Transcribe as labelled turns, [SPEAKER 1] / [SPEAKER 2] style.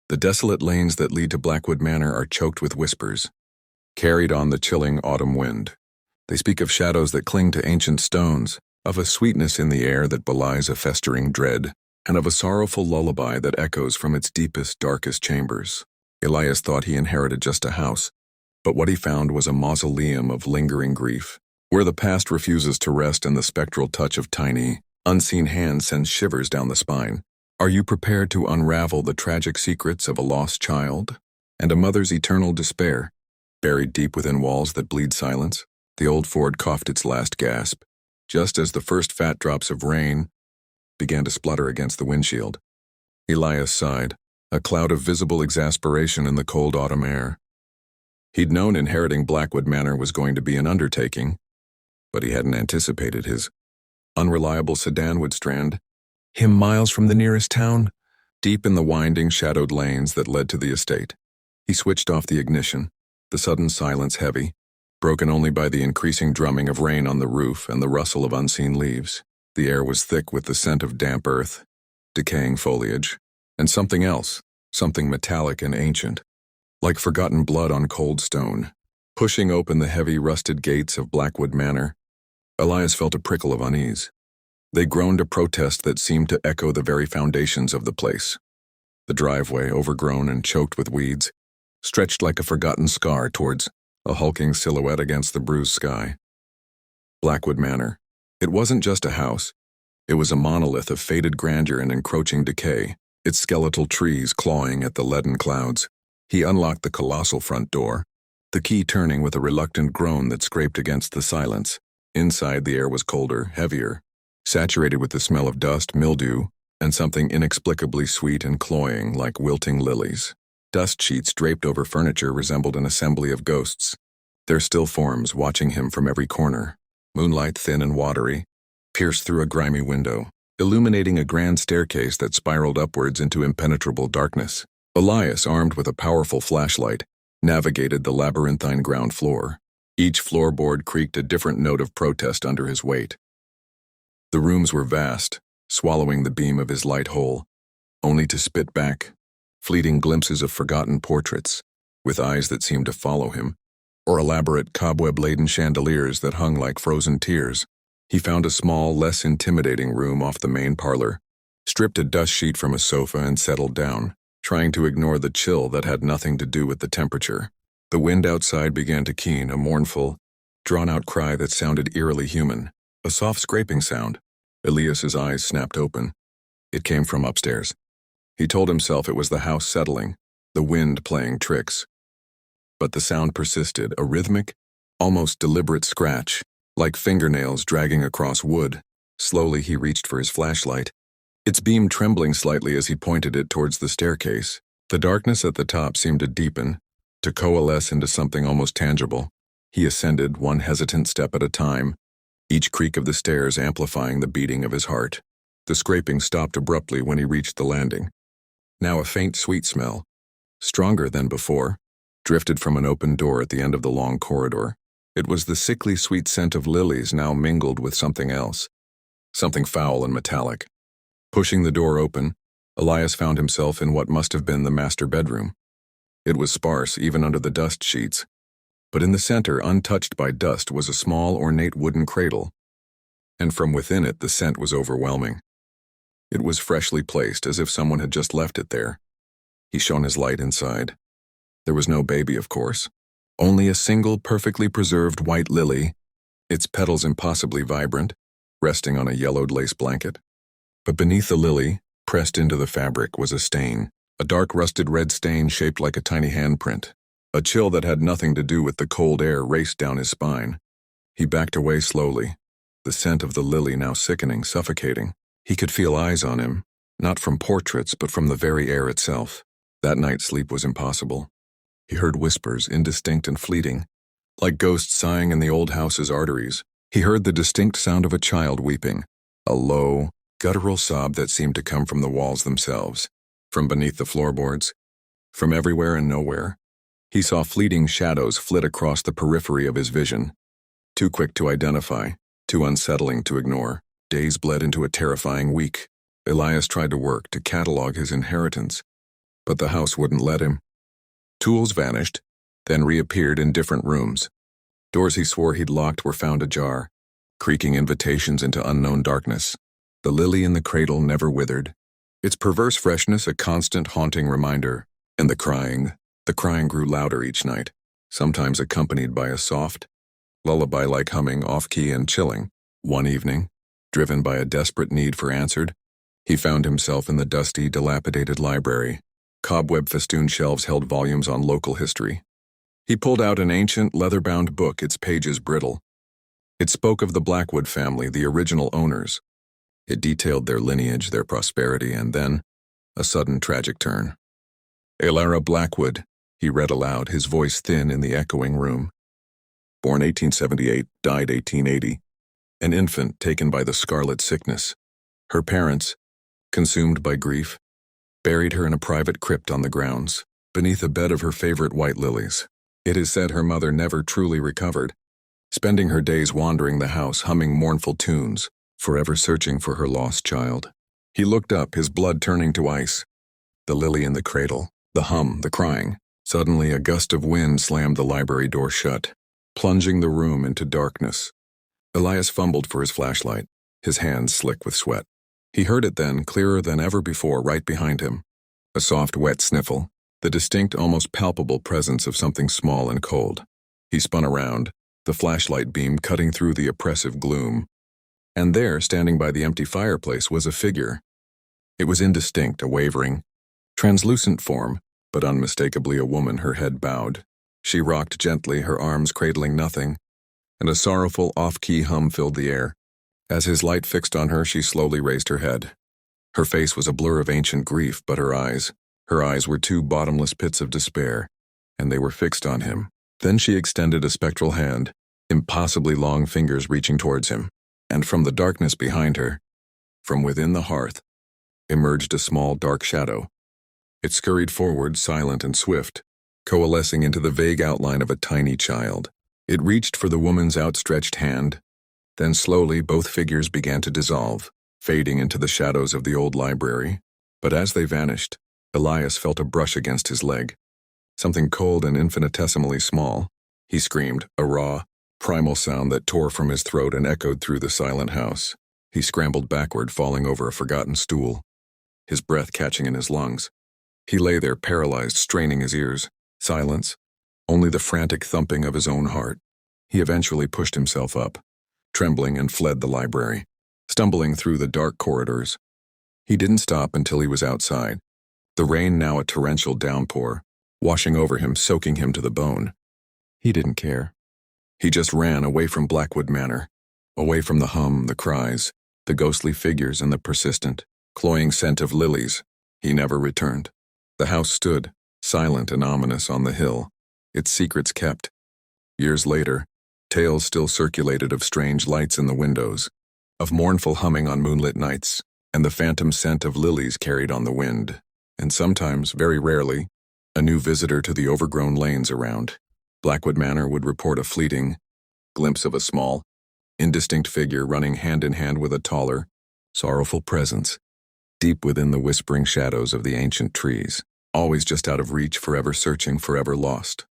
[SPEAKER 1] The desolate lanes that lead to Blackwood Manor are choked with whispers, carried on the chilling autumn wind. They speak of shadows that cling to ancient stones, of a sweetness in the air that belies a festering dread, and of a sorrowful lullaby that echoes from its deepest, darkest chambers. Elias thought he inherited just a house, but what he found was a mausoleum of lingering grief, where the past refuses to rest and the spectral touch of tiny, unseen hands sends shivers down the spine. Are you prepared to unravel the tragic secrets of a lost child and a mother's eternal despair, buried deep within walls that bleed silence? The old Ford coughed its last gasp, just as the first fat drops of rain began to splutter against the windshield. Elias sighed, a cloud of visible exasperation in the cold autumn air. He'd known inheriting Blackwood Manor was going to be an undertaking, but he hadn't anticipated his unreliable sedan would strand him miles from the nearest town, deep in the winding, shadowed lanes that led to the estate. He switched off the ignition, the sudden silence heavy, broken only by the increasing drumming of rain on the roof and the rustle of unseen leaves. The air was thick with the scent of damp earth, decaying foliage, and something else, something metallic and ancient, like forgotten blood on cold stone. Pushing open the heavy, rusted gates of Blackwood Manor, Elias felt a prickle of unease. They groaned a protest that seemed to echo the very foundations of the place. The driveway, overgrown and choked with weeds, stretched like a forgotten scar towards a hulking silhouette against the bruised sky. Blackwood Manor. It wasn't just a house. It was a monolith of faded grandeur and encroaching decay, its skeletal trees clawing at the leaden clouds. He unlocked the colossal front door, the key turning with a reluctant groan that scraped against the silence. Inside, the air was colder, heavier, saturated with the smell of dust, mildew, and something inexplicably sweet and cloying like wilting lilies. Dust sheets draped over furniture resembled an assembly of ghosts, their still forms watching him from every corner. Moonlight, thin and watery, pierced through a grimy window, illuminating a grand staircase that spiraled upwards into impenetrable darkness. Elias, armed with a powerful flashlight, navigated the labyrinthine ground floor. Each floorboard creaked a different note of protest under his weight. The rooms were vast, swallowing the beam of his light whole, only to spit back fleeting glimpses of forgotten portraits, with eyes that seemed to follow him, or elaborate cobweb-laden chandeliers that hung like frozen tears. He found a small, less intimidating room off the main parlor, stripped a dust sheet from a sofa and settled down, trying to ignore the chill that had nothing to do with the temperature. The wind outside began to keen, a mournful, drawn-out cry that sounded eerily human, a soft scraping sound. Elias's eyes snapped open. It came from upstairs. He told himself it was the house settling, the wind playing tricks. But the sound persisted, a rhythmic, almost deliberate scratch, like fingernails dragging across wood. Slowly he reached for his flashlight, its beam trembling slightly as he pointed it towards the staircase. The darkness at the top seemed to deepen, to coalesce into something almost tangible. He ascended, one hesitant step at a time, each creak of the stairs amplifying the beating of his heart. The scraping stopped abruptly when he reached the landing. Now a faint, sweet smell, stronger than before, drifted from an open door at the end of the long corridor. It was the sickly sweet scent of lilies now mingled with something else, something foul and metallic. Pushing the door open, Elias found himself in what must have been the master bedroom. It was sparse even under the dust sheets, but in the center, untouched by dust, was a small, ornate wooden cradle, and from within it the scent was overwhelming. It was freshly placed, as if someone had just left it there. He shone his light inside. There was no baby, of course. Only a single, perfectly preserved white lily, its petals impossibly vibrant, resting on a yellowed lace blanket. But beneath the lily, pressed into the fabric, was a stain, a dark rusted red stain shaped like a tiny handprint. A chill that had nothing to do with the cold air raced down his spine. He backed away slowly, the scent of the lily now sickening, suffocating. He could feel eyes on him, not from portraits but from the very air itself. That night sleep was impossible. He heard whispers, indistinct and fleeting, like ghosts sighing in the old house's arteries. He heard the distinct sound of a child weeping, a low, guttural sob that seemed to come from the walls themselves, from beneath the floorboards, from everywhere and nowhere. He saw fleeting shadows flit across the periphery of his vision, too quick to identify, too unsettling to ignore. Days bled into a terrifying week. Elias tried to work, to catalog his inheritance, but the house wouldn't let him. Tools vanished, then reappeared in different rooms. Doors he swore he'd locked were found ajar, creaking invitations into unknown darkness. The lily in the cradle never withered, its perverse freshness a constant haunting reminder, and the crying grew louder each night, sometimes accompanied by a soft, lullaby-like humming off-key and chilling. One evening, driven by a desperate need for answered, he found himself in the dusty, dilapidated library. Cobweb-festooned shelves held volumes on local history. He pulled out an ancient, leather-bound book, its pages brittle. It spoke of the Blackwood family, the original owners. It detailed their lineage, their prosperity, and then, a sudden tragic turn. Elara Blackwood, he read aloud, his voice thin in the echoing room. Born 1878, died 1880. An infant taken by the scarlet sickness. Her parents, consumed by grief, buried her in a private crypt on the grounds, beneath a bed of her favorite white lilies. It is said her mother never truly recovered, spending her days wandering the house, humming mournful tunes, forever searching for her lost child. He looked up, his blood turning to ice. The lily in the cradle, the hum, the crying. Suddenly, a gust of wind slammed the library door shut, plunging the room into darkness. Elias fumbled for his flashlight, his hands slick with sweat. He heard it then, clearer than ever before, right behind him. A soft, wet sniffle, the distinct, almost palpable presence of something small and cold. He spun around, the flashlight beam cutting through the oppressive gloom. And there, standing by the empty fireplace, was a figure. It was indistinct, a wavering, translucent form, but unmistakably a woman, her head bowed. She rocked gently, her arms cradling nothing, and a sorrowful, off-key hum filled the air. As his light fixed on her, she slowly raised her head. Her face was a blur of ancient grief, but her eyes were two bottomless pits of despair, and they were fixed on him. Then she extended a spectral hand, impossibly long fingers reaching towards him, and from the darkness behind her, from within the hearth, emerged a small dark shadow. It scurried forward, silent and swift, coalescing into the vague outline of a tiny child. It reached for the woman's outstretched hand. Then slowly both figures began to dissolve, fading into the shadows of the old library. But as they vanished, Elias felt a brush against his leg. Something cold and infinitesimally small. He screamed, a raw, primal sound that tore from his throat and echoed through the silent house. He scrambled backward, falling over a forgotten stool, his breath catching in his lungs. He lay there paralyzed, straining his ears. Silence, only the frantic thumping of his own heart. He eventually pushed himself up, trembling, and fled the library, stumbling through the dark corridors. He didn't stop until he was outside, the rain now a torrential downpour, washing over him, soaking him to the bone. He didn't care. He just ran away from Blackwood Manor, away from the hum, the cries, the ghostly figures, and the persistent, cloying scent of lilies. He never returned. The house stood, silent and ominous on the hill, its secrets kept. Years later, tales still circulated of strange lights in the windows, of mournful humming on moonlit nights, and the phantom scent of lilies carried on the wind, and sometimes, very rarely, a new visitor to the overgrown lanes around. Blackwood Manor would report a fleeting glimpse of a small, indistinct figure running hand in hand with a taller, sorrowful presence, deep within the whispering shadows of the ancient trees, always just out of reach, forever searching, forever lost.